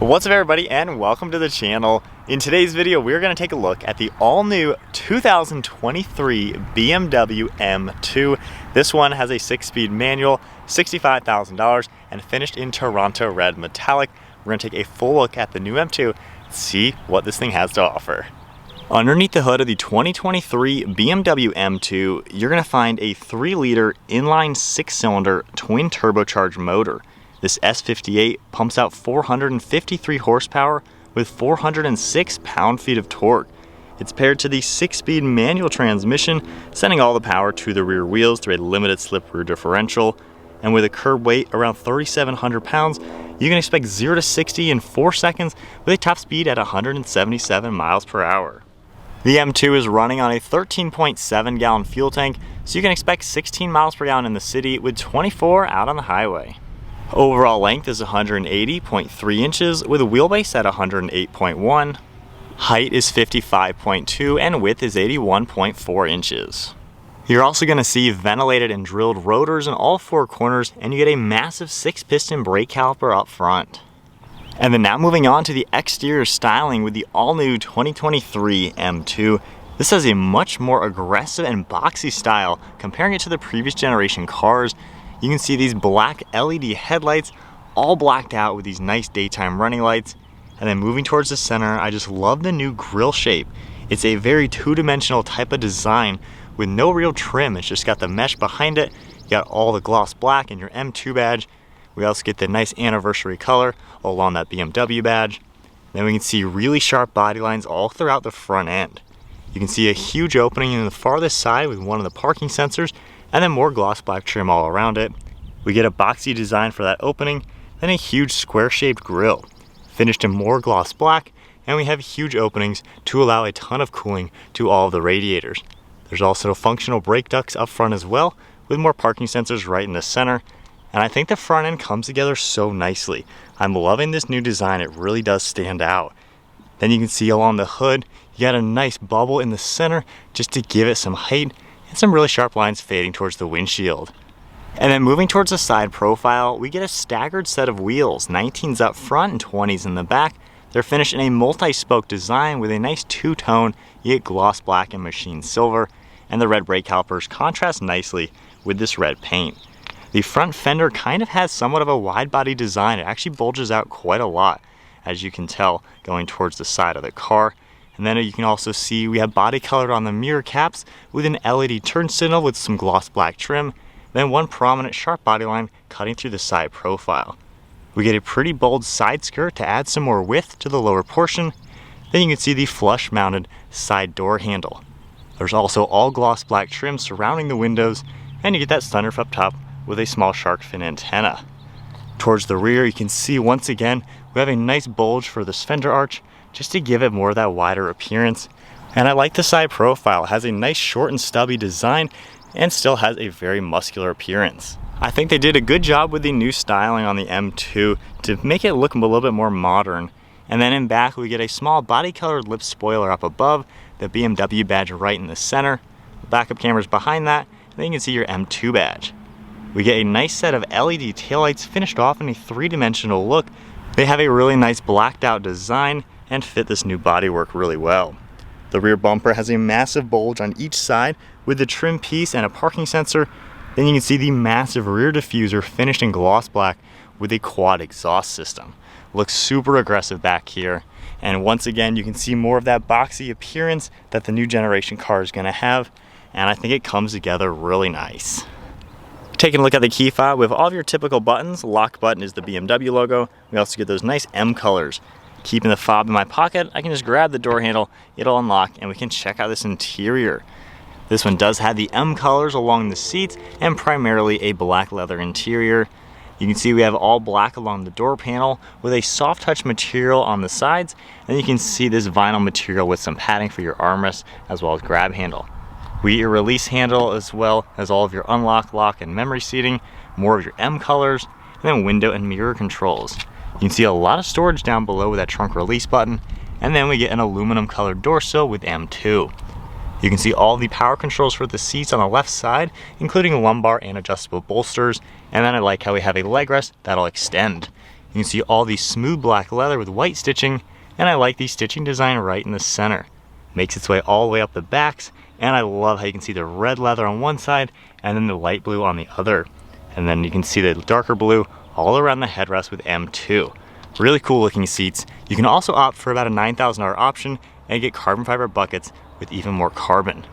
What's up everybody and welcome to the channel. In today's video we're going to take a look at the all-new 2023 BMW M2. This one has a 6-speed manual, $65,000 and finished in Toronto red metallic. We're going to take a full look at the new M2 and see what this thing has to offer. Underneath the hood of the 2023 BMW M2 you're going to find a 3-liter inline 6-cylinder twin turbocharged motor. This S58 pumps out 453 horsepower with 406 pound-feet of torque. It's paired to the 6-speed manual transmission, sending all the power to the rear wheels through a limited slip rear differential. And with a curb weight around 3,700 pounds, you can expect 0 to 60 in 4 seconds with a top speed at 177 miles per hour. The M2 is running on a 13.7 gallon fuel tank, so you can expect 16 miles per gallon in the city with 24 out on the highway. Overall length is 180.3 inches with a wheelbase at 108.1. Height is 55.2 and width is 81.4 inches. You're also going to see ventilated and drilled rotors in all 4 corners, and you get a massive 6-piston brake caliper up front. And then now moving on to the exterior styling with the all-new 2023 M2. This has a much more aggressive and boxy style comparing it to the previous generation cars. You can see these black LED headlights all blacked out with these nice daytime running lights. And then moving towards the center, I just love the new grille shape. It's a very two-dimensional type of design with no real trim. It's just got the mesh behind it. You got all the gloss black and your M2 badge. We also get the nice anniversary color along that BMW badge. Then we can see really sharp body lines all throughout the front end. You can see a huge opening in the farthest side with one of the parking sensors, and then more gloss black trim all around it. We get a boxy design for that opening, then a huge square-shaped grille, finished in more gloss black, and we have huge openings to allow a ton of cooling to all of the radiators. There's also functional brake ducts up front as well, with more parking sensors right in the center, and I think the front end comes together so nicely. I'm loving this new design, it really does stand out. Then you can see along the hood, you got a nice bubble in the center just to give it some height, and some really sharp lines fading towards the windshield. And then moving towards the side profile, we get a staggered set of wheels, 19s up front and 20s in the back. They're finished in a multi-spoke design with a nice two-tone, yet gloss black and machine silver, and the red brake calipers contrast nicely with this red paint. The front fender kind of has somewhat of a wide body design. It actually bulges out quite a lot, as you can tell, going towards the side of the car. And then you can also see we have body colored on the mirror caps with an LED turn signal with some gloss black trim, then one prominent sharp body line cutting through the side profile. We get a pretty bold side skirt to add some more width to the lower portion. Then you can see the flush mounted side door handle. There's also all gloss black trim surrounding the windows, and you get that sunroof up top with a small shark fin antenna. Towards the rear you can see once again we have a nice bulge for this fender arch, just to give it more of that wider appearance. And I like the side profile. It has a nice short and stubby design and still has a very muscular appearance. I think they did a good job with the new styling on the M2 to make it look a little bit more modern. And then in back we get a small body colored lip spoiler up above, the BMW badge right in the center, backup cameras behind that, and then you can see your M2 badge. We get a nice set of LED taillights finished off in a 3-dimensional look. They have a really nice blacked out design and fit this new bodywork really well. The rear bumper has a massive bulge on each side with the trim piece and a parking sensor. Then you can see the massive rear diffuser finished in gloss black with a quad exhaust system. Looks super aggressive back here. And once again, you can see more of that boxy appearance that the new generation car is gonna have. And I think it comes together really nice. Taking a look at the key fob, we have all of your typical buttons. Lock button is the BMW logo. We also get those nice M colors. Keeping the fob in my pocket, I can just grab the door handle, it'll unlock, and we can check out this interior. This one does have the M colors along the seats and primarily a black leather interior. You can see we have all black along the door panel with a soft touch material on the sides, and you can see this vinyl material with some padding for your armrest as well as grab handle. We get your release handle as well as all of your unlock, lock, and memory seating, more of your M colors, and then window and mirror controls. You can see a lot of storage down below with that trunk release button, and then we get an aluminum colored door sill with M2. You can see all the power controls for the seats on the left side, including lumbar and adjustable bolsters, and then I like how we have a leg rest that'll extend. You can see all the smooth black leather with white stitching, and I like the stitching design right in the center. Makes its way all the way up the backs, and I love how you can see the red leather on one side and then the light blue on the other. And then you can see the darker blue all around the headrest with M2. Really cool looking seats. You can also opt for about a $9,000 option and get carbon fiber buckets with even more carbon.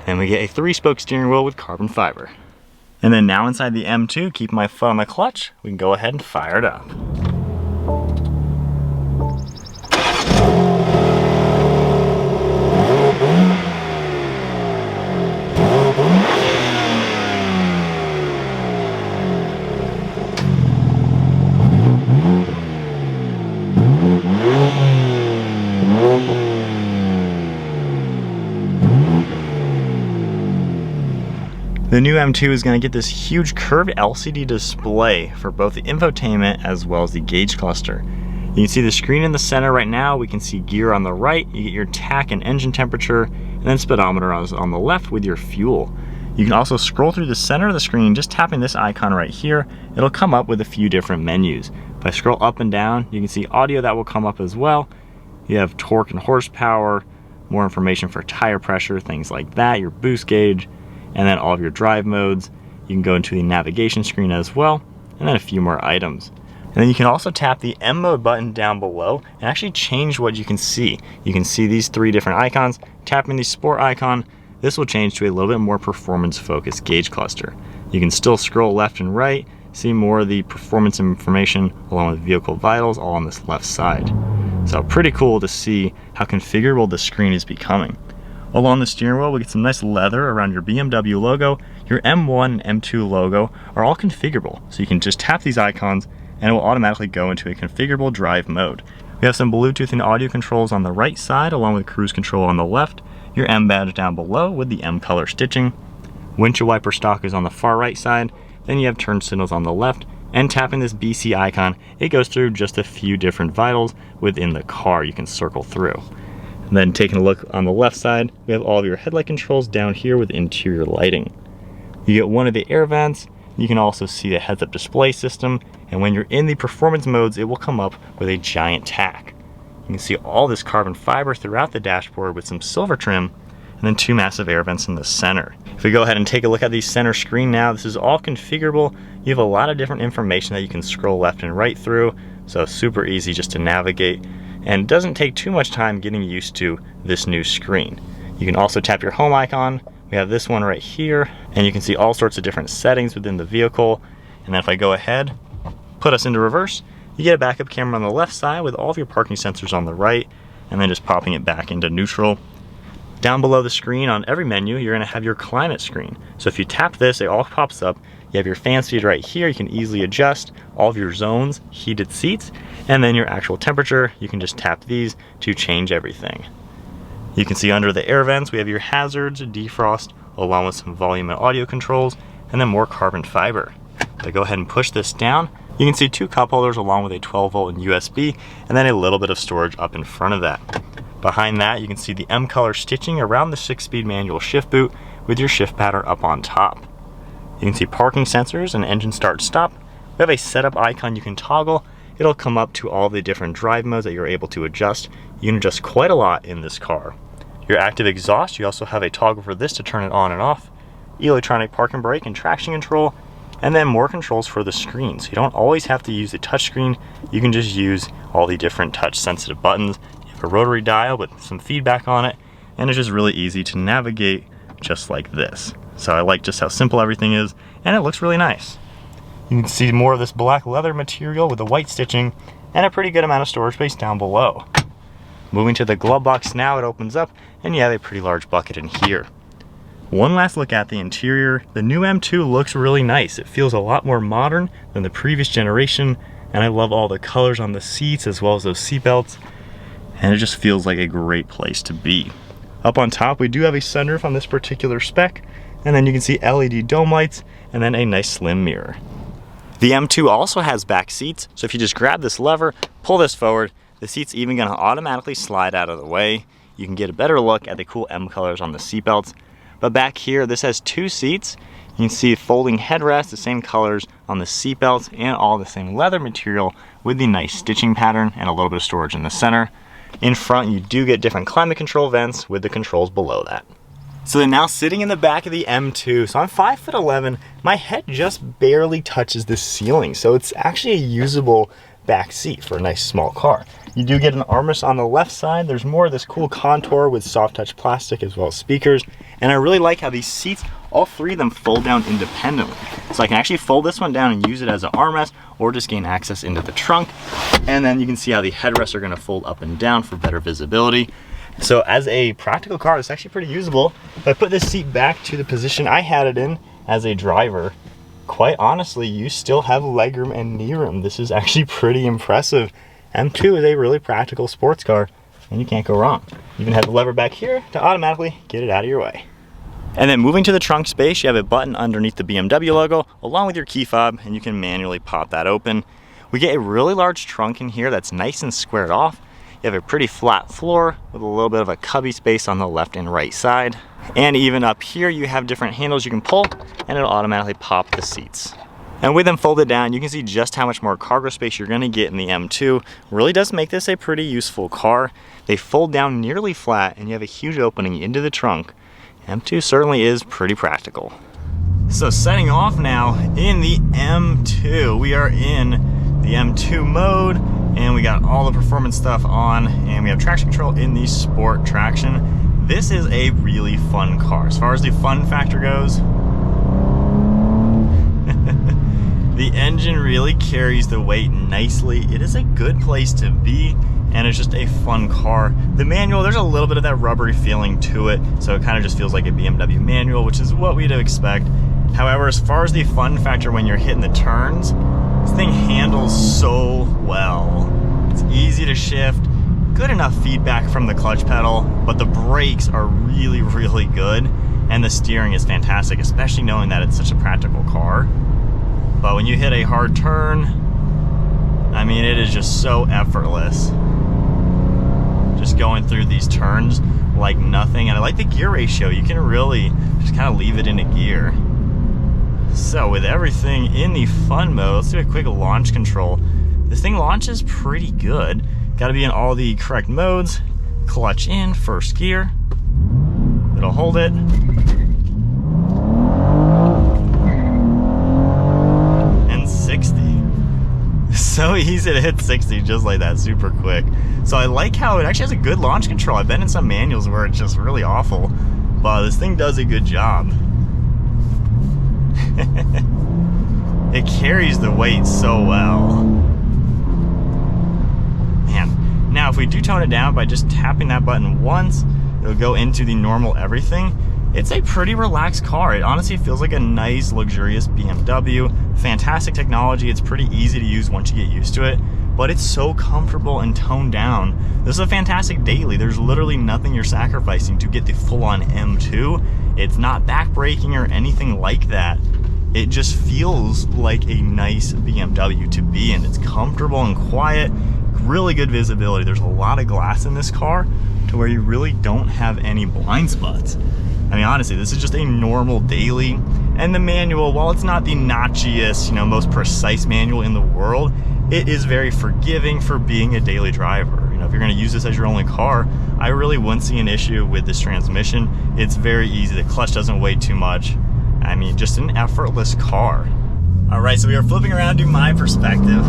And we get a 3-spoke steering wheel with carbon fiber. And then now inside the M2, keep my foot on the clutch, we can go ahead and fire it up. The new M2 is going to get this huge curved LCD display for both the infotainment as well as the gauge cluster. You can see the screen in the center right now. We can see gear on the right. You get your tach and engine temperature, and then speedometer on the left with your fuel. You can also scroll through the center of the screen, just tapping this icon right here. It'll come up with a few different menus. If I scroll up and down, you can see audio that will come up as well. You have torque and horsepower, more information for tire pressure, things like that, your boost gauge, and then all of your drive modes. You can go into the navigation screen as well, and then a few more items. And then you can also tap the M mode button down below and actually change what you can see. You can see these 3 different icons. Tapping the sport icon, this will change to a little bit more performance focused gauge cluster. You can still scroll left and right, see more of the performance information along with vehicle vitals all on this left side. So pretty cool to see how configurable the screen is becoming. Along the steering wheel, we get some nice leather around your BMW logo. Your M1 and M2 logo are all configurable. So you can just tap these icons and it will automatically go into a configurable drive mode. We have some Bluetooth and audio controls on the right side along with cruise control on the left. Your M badge down below with the M color stitching. Windshield wiper stock is on the far right side. Then you have turn signals on the left. And tapping this BC icon, it goes through just a few different vitals within the car you can circle through. And then taking a look on the left side, we have all of your headlight controls down here with interior lighting. You get one of the air vents. You can also see the heads-up display system, and when you're in the performance modes, it will come up with a giant tach. You can see all this carbon fiber throughout the dashboard with some silver trim, and then 2 massive air vents in the center. If we go ahead and take a look at the center screen now, this is all configurable. You have a lot of different information that you can scroll left and right through, so super easy just to navigate. And it doesn't take too much time getting used to this new screen. You can also tap your home icon. We have this one right here, and you can see all sorts of different settings within the vehicle. And then if I go ahead, put us into reverse, you get a backup camera on the left side with all of your parking sensors on the right, and then just popping it back into neutral. Down below the screen on every menu, you're gonna have your climate screen. So if you tap this, it all pops up. You have your fan speed right here. You can easily adjust all of your zones, heated seats, and then your actual temperature. You can just tap these to change everything. You can see under the air vents, we have your hazards, defrost, along with some volume and audio controls, and then more carbon fiber. If I go ahead and push this down, you can see 2 cup holders along with a 12-volt and USB, and then a little bit of storage up in front of that. Behind that, you can see the M color stitching around the 6-speed manual shift boot with your shift pattern up on top. You can see parking sensors and engine start stop. We have a setup icon you can toggle. It'll come up to all the different drive modes that you're able to adjust. You can adjust quite a lot in this car. Your active exhaust, you also have a toggle for this to turn it on and off. Electronic park and brake and traction control, and then more controls for the screen. So you don't always have to use the touch screen. You can just use all the different touch sensitive buttons. You have a rotary dial with some feedback on it, and it's just really easy to navigate just like this. So I like just how simple everything is, and it looks really nice. You can see more of this black leather material with the white stitching and a pretty good amount of storage space down below. Moving to the glove box now, it opens up and you have a pretty large bucket in here. One last look at the interior. The new M2 looks really nice. It feels a lot more modern than the previous generation, and I love all the colors on the seats as well as those seat belts, and it just feels like a great place to be. Up on top, we do have a sunroof on this particular spec, and then you can see LED dome lights and then a nice slim mirror. The M2 also has back seats, so if you just grab this lever, pull this forward, the seat's even gonna automatically slide out of the way. You can get a better look at the cool M colors on the seat belts. But back here, this has 2 seats. You can see folding headrests, the same colors on the seat belts, and all the same leather material with the nice stitching pattern and a little bit of storage in the center. In front, you do get different climate control vents with the controls below that. So then now sitting in the back of the M2, so I'm 5'11", my head just barely touches the ceiling. So it's actually a usable back seat for a nice small car. You do get an armrest on the left side. There's more of this cool contour with soft touch plastic as well as speakers. And I really like how these seats, all 3 of them fold down independently. So I can actually fold this one down and use it as an armrest or just gain access into the trunk. And then you can see how the headrests are gonna fold up and down for better visibility. So as a practical car, it's actually pretty usable. If I put this seat back to the position I had it in as a driver, quite honestly, you still have legroom and knee room. This is actually pretty impressive. M2 is a really practical sports car, and you can't go wrong. You even have the lever back here to automatically get it out of your way. And then moving to the trunk space, you have a button underneath the BMW logo, along with your key fob, and you can manually pop that open. We get a really large trunk in here that's nice and squared off. You have a pretty flat floor with a little bit of a cubby space on the left and right side. And even up here, you have different handles you can pull, and it'll automatically pop the seats. And with them folded down, you can see just how much more cargo space you're gonna get in the M2. Really does make this a pretty useful car. They fold down nearly flat, and you have a huge opening into the trunk. M2 certainly is pretty practical. So setting off now in the M2, we are in the M2 mode, and we got all the performance stuff on, and we have traction control in the sport traction. This is a really fun car. As far as the fun factor goes, the engine really carries the weight nicely. It is a good place to be, and it's just a fun car. The manual, there's a little bit of that rubbery feeling to it, so it kind of just feels like a BMW manual, which is what we'd expect. However, as far as the fun factor when you're hitting the turns, this thing handles so well. It's easy to shift, good enough feedback from the clutch pedal, but the brakes are really, really good, and the steering is fantastic, especially knowing that it's such a practical car. But when you hit a hard turn, I mean, it is just so effortless. Just going through these turns like nothing. And I like the gear ratio. You can really just kind of leave it into gear. So with everything in the fun mode, let's do a quick launch control. This thing launches pretty good. Got to be in all the correct modes. Clutch in, first gear. It'll hold it. And 60. So easy to hit 60 just like that, super quick. So I like how it actually has a good launch control. I've been in some manuals where it's just really awful, but this thing does a good job. It carries the weight so well. Man, now if we do tone it down by just tapping that button once, it'll go into the normal everything. It's a pretty relaxed car. It honestly feels like a nice, luxurious BMW. Fantastic technology. It's pretty easy to use once you get used to it, but it's so comfortable and toned down. This is a fantastic daily. There's literally nothing you're sacrificing to get the full-on M2. It's not backbreaking or anything like that. It just feels like a nice BMW to be in. It's comfortable and quiet, really good visibility. There's a lot of glass in this car to where you really don't have any blind spots. I mean, honestly, this is just a normal daily. And the manual, while it's not the notchiest, most precise manual in the world, it is very forgiving for being a daily driver. If you're gonna use this as your only car, I really wouldn't see an issue with this transmission. It's very easy. The clutch doesn't weigh too much. I mean, just an effortless car. All right, so we are flipping around to my perspective.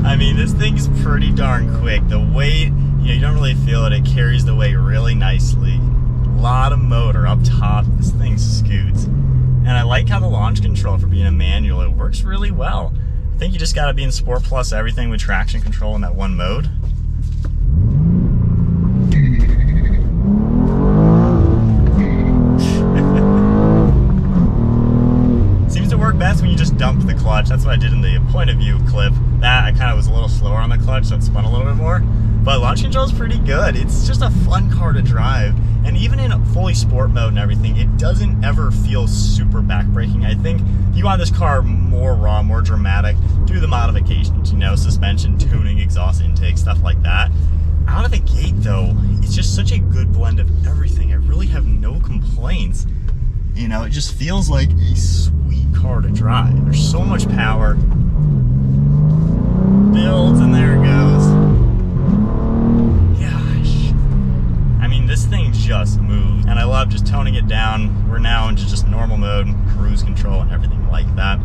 I mean, this thing's pretty darn quick. The weight, you don't really feel it. It carries the weight really nicely. A lot of motor up top. This thing scoots. And I like how the launch control for being a manual, it works really well. I think you just gotta be in Sport Plus everything with traction control in that one mode. Seems to work best when you just dump the clutch. That's what I did in the point of view clip. That I kind of was a little slower on the clutch, so it spun a little bit more. But launch control is pretty good. It's just a fun car to drive. And even in fully sport mode and everything, it doesn't ever feel super backbreaking. I think you want this car more raw, more dramatic, do the modifications, suspension, tuning, exhaust intake. big, stuff like that. Out of the gate though, it's just such a good blend of everything. I really have no complaints. You know, it just feels like a sweet car to drive. There's so much power. Builds, and there it goes. Gosh. I mean, this thing just moves. And I love just toning it down. We're now into just normal mode, cruise control, and everything like that.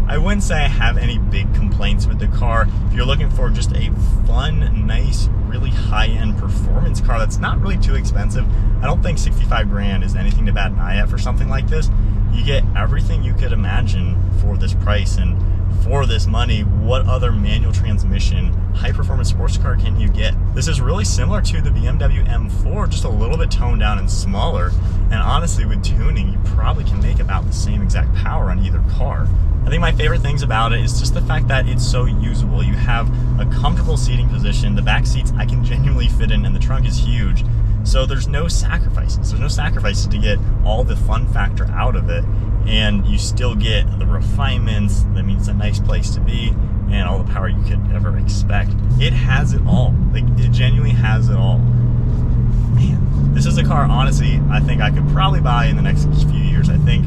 I wouldn't say I have any big complaints with the car. If you're looking for just a fun, nice, really high-end performance car that's not really too expensive, I don't think 65 grand is anything to bat an eye at for something like this. You get everything you could imagine for this price, and for this money, what other manual transmission high-performance sports car can you get? This is really similar to the BMW M4, just a little bit toned down and smaller. And honestly, with tuning, you probably can make about the same exact power on either car. I think my favorite things about it is just the fact that it's so usable. You have a comfortable seating position. The back seats I can genuinely fit in, and the trunk is huge. So there's no sacrifices. There's no sacrifices to get all the fun factor out of it. And you still get the refinements. That means it's a nice place to be, and all the power you could ever expect. It has it all. Like, it genuinely has it all. Man, this is a car, honestly, I think I could probably buy in the next few years. I think,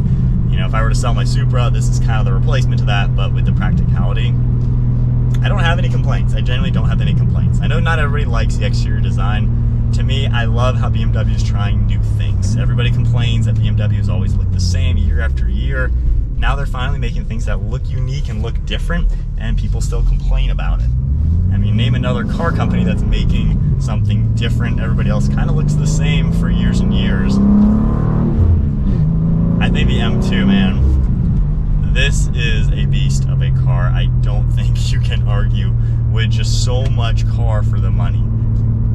you know, if I were to sell my Supra, this is kind of the replacement to that, but with the practicality, I don't have any complaints. I genuinely don't have any complaints. I know not everybody likes the exterior design. To me, I love how BMW is trying new things. Everybody complains that BMWs always look the same year after year. Now they're finally making things that look unique and look different, and people still complain about it. I mean, name another car company that's making something different. Everybody else kind of looks the same for years and years. I think the M2, man, this is a beast of a car. I don't think you can argue with just so much car for the money.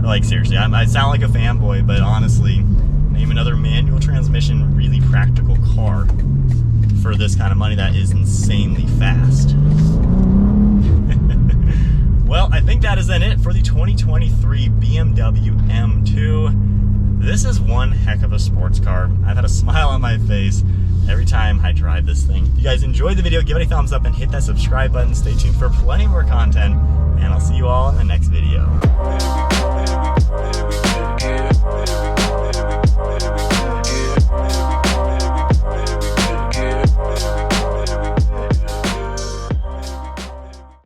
Like, seriously, I sound like a fanboy, but honestly, name another manual transmission, really practical car for this kind of money that is insanely fast. Well, I think that is then it for the 2023 BMW M2. This is one heck of a sports car. I've had a smile on my face every time I drive this thing. If you guys enjoyed the video, give it a thumbs up and hit that subscribe button. Stay tuned for plenty more content, and I'll see you all in the next video.